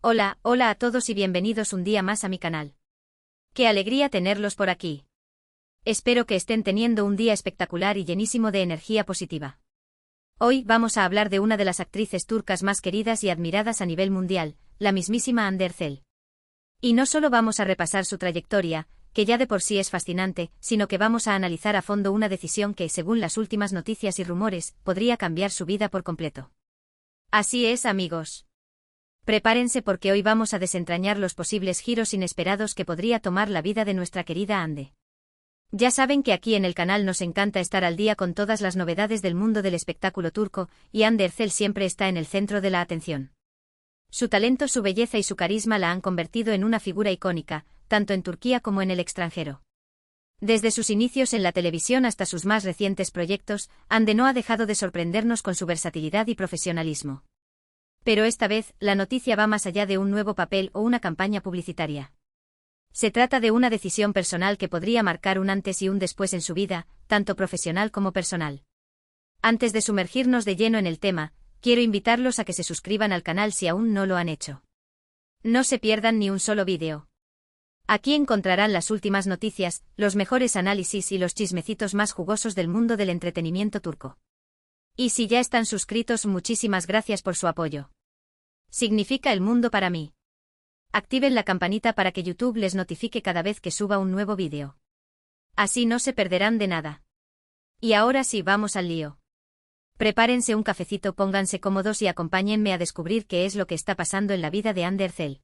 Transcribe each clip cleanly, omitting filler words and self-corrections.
Hola, hola a todos y bienvenidos un día más a mi canal. Qué alegría tenerlos por aquí. Espero que estén teniendo un día espectacular y llenísimo de energía positiva. Hoy vamos a hablar de una de las actrices turcas más queridas y admiradas a nivel mundial, la mismísima Hande Erçel. Y no solo vamos a repasar su trayectoria, que ya de por sí es fascinante, sino que vamos a analizar a fondo una decisión que, según las últimas noticias y rumores, podría cambiar su vida por completo. Así es, amigos. Prepárense porque hoy vamos a desentrañar los posibles giros inesperados que podría tomar la vida de nuestra querida Hande. Ya saben que aquí en el canal nos encanta estar al día con todas las novedades del mundo del espectáculo turco, y Hande Erçel siempre está en el centro de la atención. Su talento, su belleza y su carisma la han convertido en una figura icónica, tanto en Turquía como en el extranjero. Desde sus inicios en la televisión hasta sus más recientes proyectos, Hande no ha dejado de sorprendernos con su versatilidad y profesionalismo. Pero esta vez, la noticia va más allá de un nuevo papel o una campaña publicitaria. Se trata de una decisión personal que podría marcar un antes y un después en su vida, tanto profesional como personal. Antes de sumergirnos de lleno en el tema, quiero invitarlos a que se suscriban al canal si aún no lo han hecho. No se pierdan ni un solo vídeo. Aquí encontrarán las últimas noticias, los mejores análisis y los chismecitos más jugosos del mundo del entretenimiento turco. Y si ya están suscritos, muchísimas gracias por su apoyo. Significa el mundo para mí. Activen la campanita para que YouTube les notifique cada vez que suba un nuevo vídeo. Así no se perderán de nada. Y ahora sí, vamos al lío. Prepárense un cafecito, pónganse cómodos y acompáñenme a descubrir qué es lo que está pasando en la vida de Hande Erçel.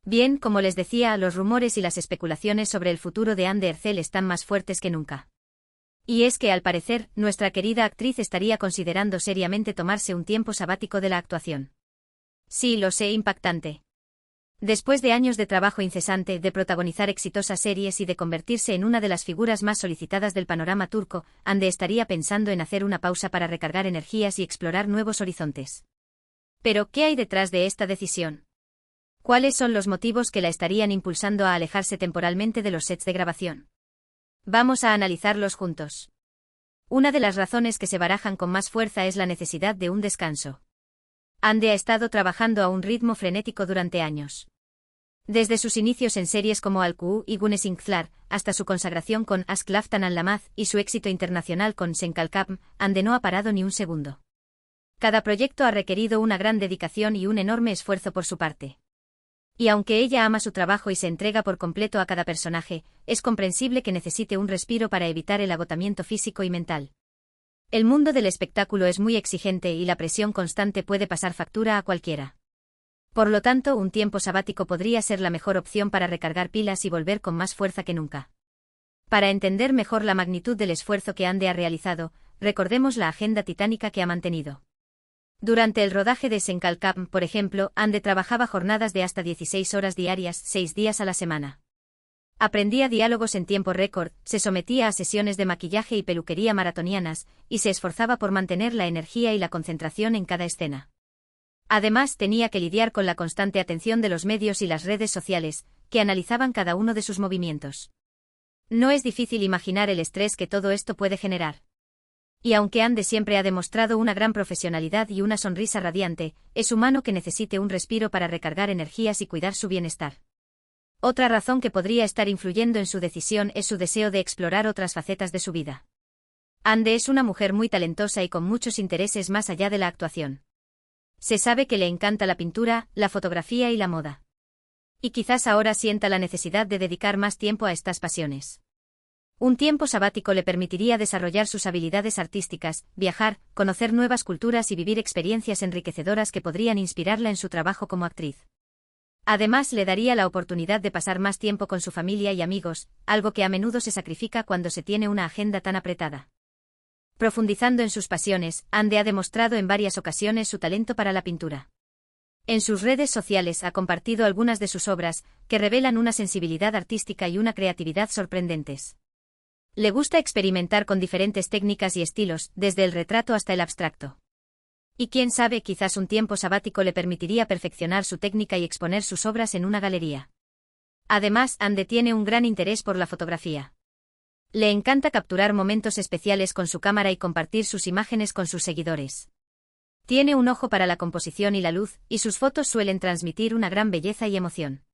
Bien, como les decía, los rumores y las especulaciones sobre el futuro de Hande Erçel están más fuertes que nunca. Y es que, al parecer, nuestra querida actriz estaría considerando seriamente tomarse un tiempo sabático de la actuación. Sí, lo sé, impactante. Después de años de trabajo incesante, de protagonizar exitosas series y de convertirse en una de las figuras más solicitadas del panorama turco, Hande estaría pensando en hacer una pausa para recargar energías y explorar nuevos horizontes. Pero, ¿qué hay detrás de esta decisión? ¿Cuáles son los motivos que la estarían impulsando a alejarse temporalmente de los sets de grabación? Vamos a analizarlos juntos. Una de las razones que se barajan con más fuerza es la necesidad de un descanso. Hande ha estado trabajando a un ritmo frenético durante años. Desde sus inicios en series como Al-Quuu y Güneş Inkler, hasta su consagración con Aşk Laftan Anlamaz y su éxito internacional con Sen Kalkam, Hande no ha parado ni un segundo. Cada proyecto ha requerido una gran dedicación y un enorme esfuerzo por su parte. Y aunque ella ama su trabajo y se entrega por completo a cada personaje, es comprensible que necesite un respiro para evitar el agotamiento físico y mental. El mundo del espectáculo es muy exigente y la presión constante puede pasar factura a cualquiera. Por lo tanto, un tiempo sabático podría ser la mejor opción para recargar pilas y volver con más fuerza que nunca. Para entender mejor la magnitud del esfuerzo que Hande ha realizado, recordemos la agenda titánica que ha mantenido. Durante el rodaje de Sen Kalkam, por ejemplo, Hande trabajaba jornadas de hasta 16 horas diarias, 6 días a la semana. Aprendía diálogos en tiempo récord, se sometía a sesiones de maquillaje y peluquería maratonianas, y se esforzaba por mantener la energía y la concentración en cada escena. Además, tenía que lidiar con la constante atención de los medios y las redes sociales, que analizaban cada uno de sus movimientos. No es difícil imaginar el estrés que todo esto puede generar. Y aunque Hande siempre ha demostrado una gran profesionalidad y una sonrisa radiante, es humano que necesite un respiro para recargar energías y cuidar su bienestar. Otra razón que podría estar influyendo en su decisión es su deseo de explorar otras facetas de su vida. Hande es una mujer muy talentosa y con muchos intereses más allá de la actuación. Se sabe que le encanta la pintura, la fotografía y la moda. Y quizás ahora sienta la necesidad de dedicar más tiempo a estas pasiones. Un tiempo sabático le permitiría desarrollar sus habilidades artísticas, viajar, conocer nuevas culturas y vivir experiencias enriquecedoras que podrían inspirarla en su trabajo como actriz. Además, le daría la oportunidad de pasar más tiempo con su familia y amigos, algo que a menudo se sacrifica cuando se tiene una agenda tan apretada. Profundizando en sus pasiones, Hande ha demostrado en varias ocasiones su talento para la pintura. En sus redes sociales ha compartido algunas de sus obras, que revelan una sensibilidad artística y una creatividad sorprendentes. Le gusta experimentar con diferentes técnicas y estilos, desde el retrato hasta el abstracto. Y quién sabe, quizás un tiempo sabático le permitiría perfeccionar su técnica y exponer sus obras en una galería. Además, Hande tiene un gran interés por la fotografía. Le encanta capturar momentos especiales con su cámara y compartir sus imágenes con sus seguidores. Tiene un ojo para la composición y la luz, y sus fotos suelen transmitir una gran belleza y emoción.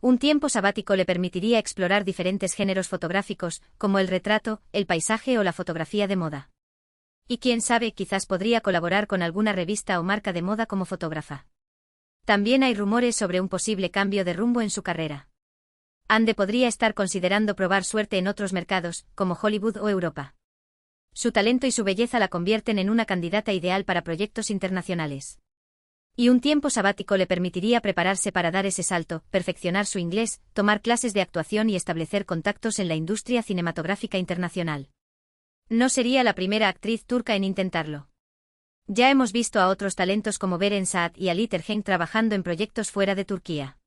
Un tiempo sabático le permitiría explorar diferentes géneros fotográficos, como el retrato, el paisaje o la fotografía de moda. Y quién sabe, quizás podría colaborar con alguna revista o marca de moda como fotógrafa. También hay rumores sobre un posible cambio de rumbo en su carrera. Ande podría estar considerando probar suerte en otros mercados, como Hollywood o Europa. Su talento y su belleza la convierten en una candidata ideal para proyectos internacionales. Y un tiempo sabático le permitiría prepararse para dar ese salto, perfeccionar su inglés, tomar clases de actuación y establecer contactos en la industria cinematográfica internacional. No sería la primera actriz turca en intentarlo. Ya hemos visto a otros talentos como Beren Saat y Ali Tergen trabajando en proyectos fuera de Turquía.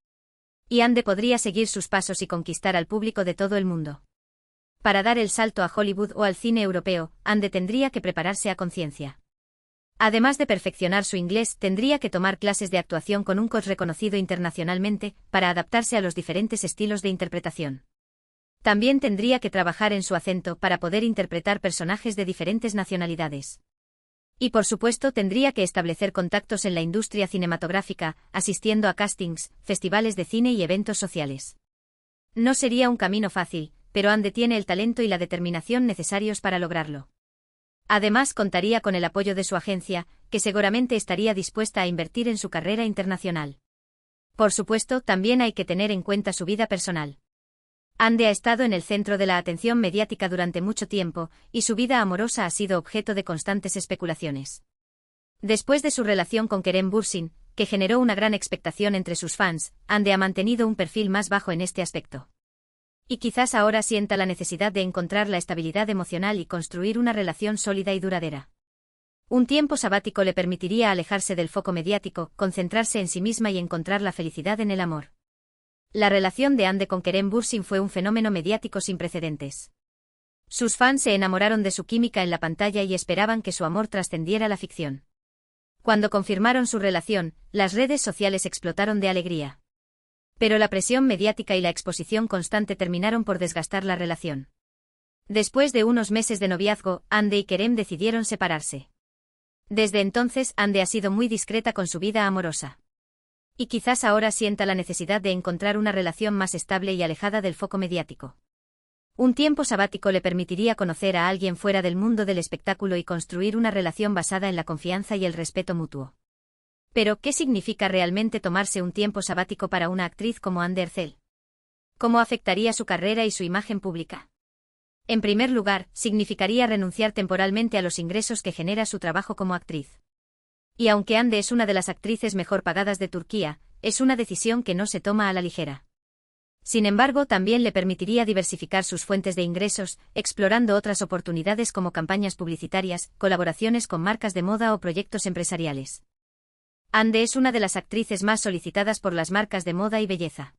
Y Hande podría seguir sus pasos y conquistar al público de todo el mundo. Para dar el salto a Hollywood o al cine europeo, Hande tendría que prepararse a conciencia. Además de perfeccionar su inglés, tendría que tomar clases de actuación con un coach reconocido internacionalmente, para adaptarse a los diferentes estilos de interpretación. También tendría que trabajar en su acento para poder interpretar personajes de diferentes nacionalidades. Y por supuesto tendría que establecer contactos en la industria cinematográfica, asistiendo a castings, festivales de cine y eventos sociales. No sería un camino fácil, pero Hande tiene el talento y la determinación necesarios para lograrlo. Además contaría con el apoyo de su agencia, que seguramente estaría dispuesta a invertir en su carrera internacional. Por supuesto, también hay que tener en cuenta su vida personal. Hande ha estado en el centro de la atención mediática durante mucho tiempo, y su vida amorosa ha sido objeto de constantes especulaciones. Después de su relación con Kerem Bürsin, que generó una gran expectación entre sus fans, Hande ha mantenido un perfil más bajo en este aspecto. Y quizás ahora sienta la necesidad de encontrar la estabilidad emocional y construir una relación sólida y duradera. Un tiempo sabático le permitiría alejarse del foco mediático, concentrarse en sí misma y encontrar la felicidad en el amor. La relación de Hande con Kerem Bürsin fue un fenómeno mediático sin precedentes. Sus fans se enamoraron de su química en la pantalla y esperaban que su amor trascendiera la ficción. Cuando confirmaron su relación, las redes sociales explotaron de alegría. Pero la presión mediática y la exposición constante terminaron por desgastar la relación. Después de unos meses de noviazgo, Hande y Kerem decidieron separarse. Desde entonces, Hande ha sido muy discreta con su vida amorosa. Y quizás ahora sienta la necesidad de encontrar una relación más estable y alejada del foco mediático. Un tiempo sabático le permitiría conocer a alguien fuera del mundo del espectáculo y construir una relación basada en la confianza y el respeto mutuo. Pero, ¿qué significa realmente tomarse un tiempo sabático para una actriz como Hande Erçel? ¿Cómo afectaría su carrera y su imagen pública? En primer lugar, significaría renunciar temporalmente a los ingresos que genera su trabajo como actriz. Y aunque Hande es una de las actrices mejor pagadas de Turquía, es una decisión que no se toma a la ligera. Sin embargo, también le permitiría diversificar sus fuentes de ingresos, explorando otras oportunidades como campañas publicitarias, colaboraciones con marcas de moda o proyectos empresariales. Hande es una de las actrices más solicitadas por las marcas de moda y belleza.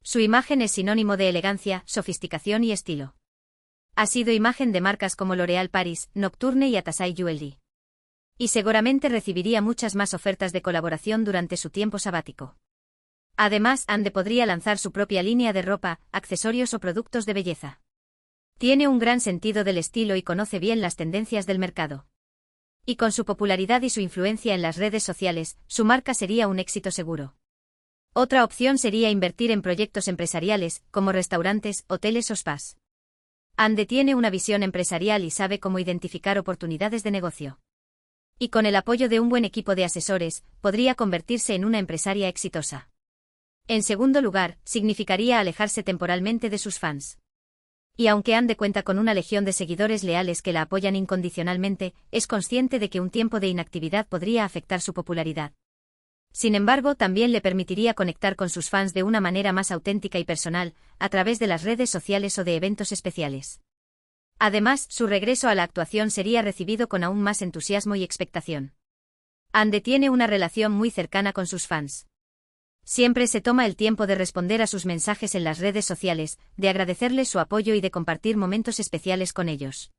Su imagen es sinónimo de elegancia, sofisticación y estilo. Ha sido imagen de marcas como L'Oréal Paris, Nocturne y Atasai Jewelry. Y seguramente recibiría muchas más ofertas de colaboración durante su tiempo sabático. Además, Hande podría lanzar su propia línea de ropa, accesorios o productos de belleza. Tiene un gran sentido del estilo y conoce bien las tendencias del mercado. Y con su popularidad y su influencia en las redes sociales, su marca sería un éxito seguro. Otra opción sería invertir en proyectos empresariales, como restaurantes, hoteles o spas. Hande tiene una visión empresarial y sabe cómo identificar oportunidades de negocio. Y con el apoyo de un buen equipo de asesores, podría convertirse en una empresaria exitosa. En segundo lugar, significaría alejarse temporalmente de sus fans. Y aunque Hande cuenta con una legión de seguidores leales que la apoyan incondicionalmente, es consciente de que un tiempo de inactividad podría afectar su popularidad. Sin embargo, también le permitiría conectar con sus fans de una manera más auténtica y personal, a través de las redes sociales o de eventos especiales. Además, su regreso a la actuación sería recibido con aún más entusiasmo y expectación. Hande tiene una relación muy cercana con sus fans. Siempre se toma el tiempo de responder a sus mensajes en las redes sociales, de agradecerles su apoyo y de compartir momentos especiales con ellos.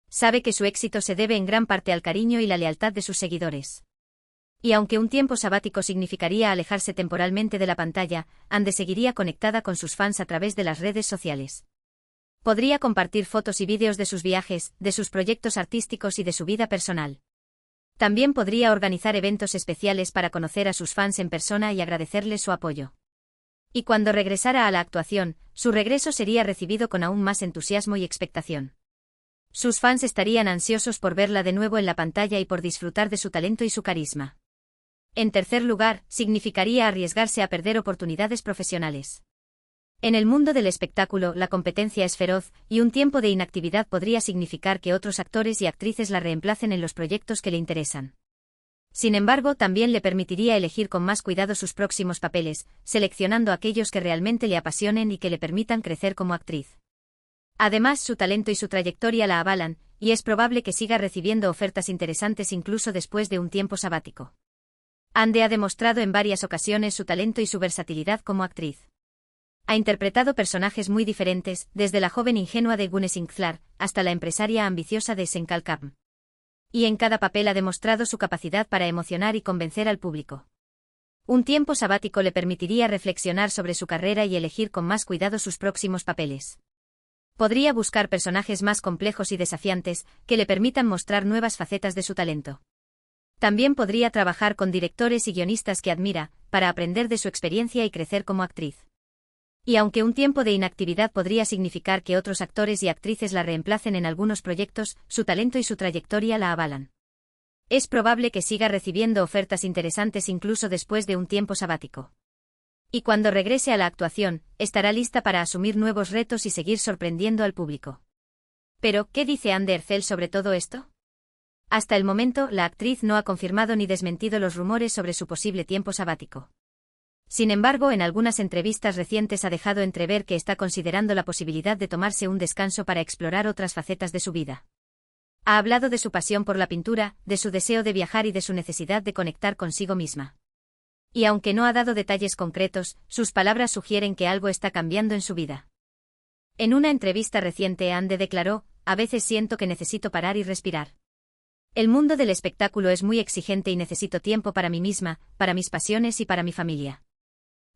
Sabe que su éxito se debe en gran parte al cariño y la lealtad de sus seguidores. Y aunque un tiempo sabático significaría alejarse temporalmente de la pantalla, Hande seguiría conectada con sus fans a través de las redes sociales. Podría compartir fotos y vídeos de sus viajes, de sus proyectos artísticos y de su vida personal. También podría organizar eventos especiales para conocer a sus fans en persona y agradecerles su apoyo. Y cuando regresara a la actuación, su regreso sería recibido con aún más entusiasmo y expectación. Sus fans estarían ansiosos por verla de nuevo en la pantalla y por disfrutar de su talento y su carisma. En tercer lugar, significaría arriesgarse a perder oportunidades profesionales. En el mundo del espectáculo, la competencia es feroz, y un tiempo de inactividad podría significar que otros actores y actrices la reemplacen en los proyectos que le interesan. Sin embargo, también le permitiría elegir con más cuidado sus próximos papeles, seleccionando aquellos que realmente le apasionen y que le permitan crecer como actriz. Además, su talento y su trayectoria la avalan, y es probable que siga recibiendo ofertas interesantes incluso después de un tiempo sabático. Ande ha demostrado en varias ocasiones su talento y su versatilidad como actriz. Ha interpretado personajes muy diferentes, desde la joven ingenua de Gune Sinclair hasta la empresaria ambiciosa de Senkal Kam. Y en cada papel ha demostrado su capacidad para emocionar y convencer al público. Un tiempo sabático le permitiría reflexionar sobre su carrera y elegir con más cuidado sus próximos papeles. Podría buscar personajes más complejos y desafiantes, que le permitan mostrar nuevas facetas de su talento. También podría trabajar con directores y guionistas que admira, para aprender de su experiencia y crecer como actriz. Y aunque un tiempo de inactividad podría significar que otros actores y actrices la reemplacen en algunos proyectos, su talento y su trayectoria la avalan. Es probable que siga recibiendo ofertas interesantes incluso después de un tiempo sabático. Y cuando regrese a la actuación, estará lista para asumir nuevos retos y seguir sorprendiendo al público. Pero, ¿qué dice Ande Ercel sobre todo esto? Hasta el momento, la actriz no ha confirmado ni desmentido los rumores sobre su posible tiempo sabático. Sin embargo, en algunas entrevistas recientes ha dejado entrever que está considerando la posibilidad de tomarse un descanso para explorar otras facetas de su vida. Ha hablado de su pasión por la pintura, de su deseo de viajar y de su necesidad de conectar consigo misma. Y aunque no ha dado detalles concretos, sus palabras sugieren que algo está cambiando en su vida. En una entrevista reciente, Ande declaró: "A veces siento que necesito parar y respirar. El mundo del espectáculo es muy exigente y necesito tiempo para mí misma, para mis pasiones y para mi familia.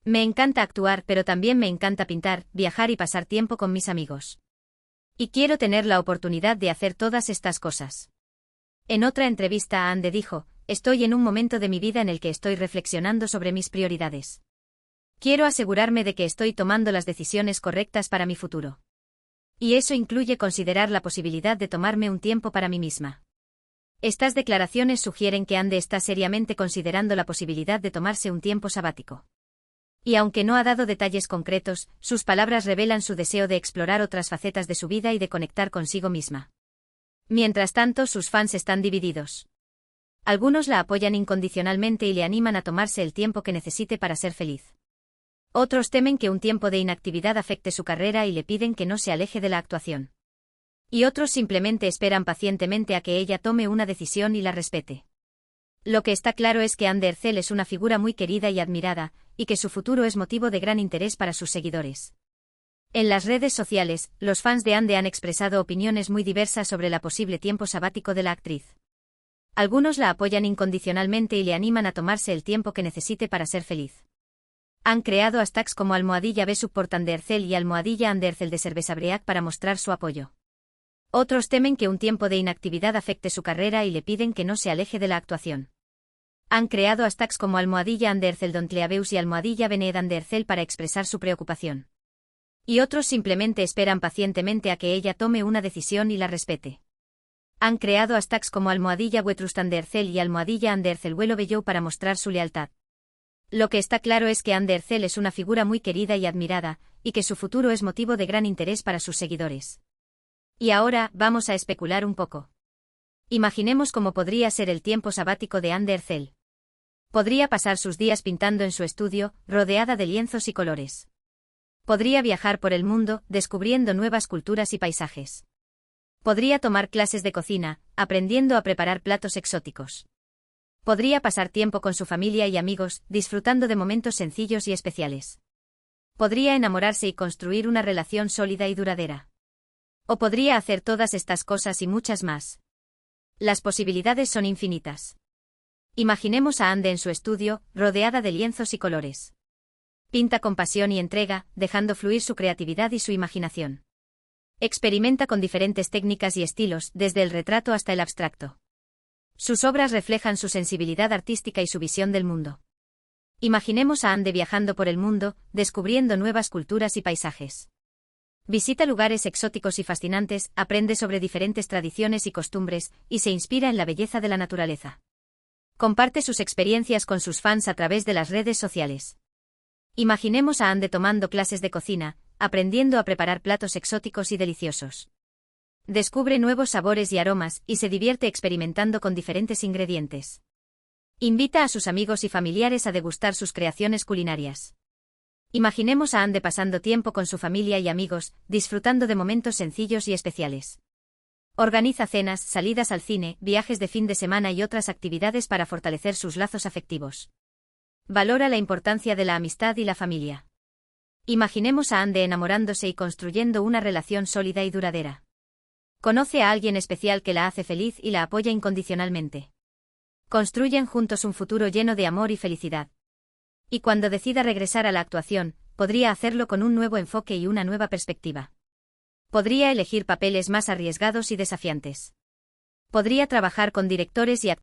Me encanta actuar, pero también me encanta pintar, viajar y pasar tiempo con mis amigos. Y quiero tener la oportunidad de hacer todas estas cosas". En otra entrevista, Ande dijo: "Estoy en un momento de mi vida en el que estoy reflexionando sobre mis prioridades. Quiero asegurarme de que estoy tomando las decisiones correctas para mi futuro. Y eso incluye considerar la posibilidad de tomarme un tiempo para mí misma". Estas declaraciones sugieren que Ande está seriamente considerando la posibilidad de tomarse un tiempo sabático. Y aunque no ha dado detalles concretos, sus palabras revelan su deseo de explorar otras facetas de su vida y de conectar consigo misma. Mientras tanto, sus fans están divididos. Algunos la apoyan incondicionalmente y le animan a tomarse el tiempo que necesite para ser feliz. Otros temen que un tiempo de inactividad afecte su carrera y le piden que no se aleje de la actuación. Y otros simplemente esperan pacientemente a que ella tome una decisión y la respete. Lo que está claro es que Ande Ercel es una figura muy querida y admirada, y que su futuro es motivo de gran interés para sus seguidores. En las redes sociales, los fans de Ande han expresado opiniones muy diversas sobre el posible tiempo sabático de la actriz. Algunos la apoyan incondicionalmente y le animan a tomarse el tiempo que necesite para ser feliz. Han creado hashtags como #besuport Ande Ercel y @Ande Ercel de Cervesabreac para mostrar su apoyo. Otros temen que un tiempo de inactividad afecte su carrera y le piden que no se aleje de la actuación. Han creado hashtags como @Ande Ercel Dontleabeus y @Bened Ande Ercel para expresar su preocupación. Y otros simplemente esperan pacientemente a que ella tome una decisión y la respete. Han creado hashtags como @Wetrust Ande Ercel y @Ande Ercel Vuelo Bello para mostrar su lealtad. Lo que está claro es que Ande Ercel es una figura muy querida y admirada, y que su futuro es motivo de gran interés para sus seguidores. Y ahora, vamos a especular un poco. Imaginemos cómo podría ser el tiempo sabático de Ande Ercel. Podría pasar sus días pintando en su estudio, rodeada de lienzos y colores. Podría viajar por el mundo, descubriendo nuevas culturas y paisajes. Podría tomar clases de cocina, aprendiendo a preparar platos exóticos. Podría pasar tiempo con su familia y amigos, disfrutando de momentos sencillos y especiales. Podría enamorarse y construir una relación sólida y duradera. O podría hacer todas estas cosas y muchas más. Las posibilidades son infinitas. Imaginemos a Ande en su estudio, rodeada de lienzos y colores. Pinta con pasión y entrega, dejando fluir su creatividad y su imaginación. Experimenta con diferentes técnicas y estilos, desde el retrato hasta el abstracto. Sus obras reflejan su sensibilidad artística y su visión del mundo. Imaginemos a Ande viajando por el mundo, descubriendo nuevas culturas y paisajes. Visita lugares exóticos y fascinantes, aprende sobre diferentes tradiciones y costumbres, y se inspira en la belleza de la naturaleza. Comparte sus experiencias con sus fans a través de las redes sociales. Imaginemos a Ande tomando clases de cocina, aprendiendo a preparar platos exóticos y deliciosos. Descubre nuevos sabores y aromas, y se divierte experimentando con diferentes ingredientes. Invita a sus amigos y familiares a degustar sus creaciones culinarias. Imaginemos a Ande pasando tiempo con su familia y amigos, disfrutando de momentos sencillos y especiales. Organiza cenas, salidas al cine, viajes de fin de semana y otras actividades para fortalecer sus lazos afectivos. Valora la importancia de la amistad y la familia. Imaginemos a Ande enamorándose y construyendo una relación sólida y duradera. Conoce a alguien especial que la hace feliz y la apoya incondicionalmente. Construyen juntos un futuro lleno de amor y felicidad. Y cuando decida regresar a la actuación, podría hacerlo con un nuevo enfoque y una nueva perspectiva. Podría elegir papeles más arriesgados y desafiantes. Podría trabajar con directores y actores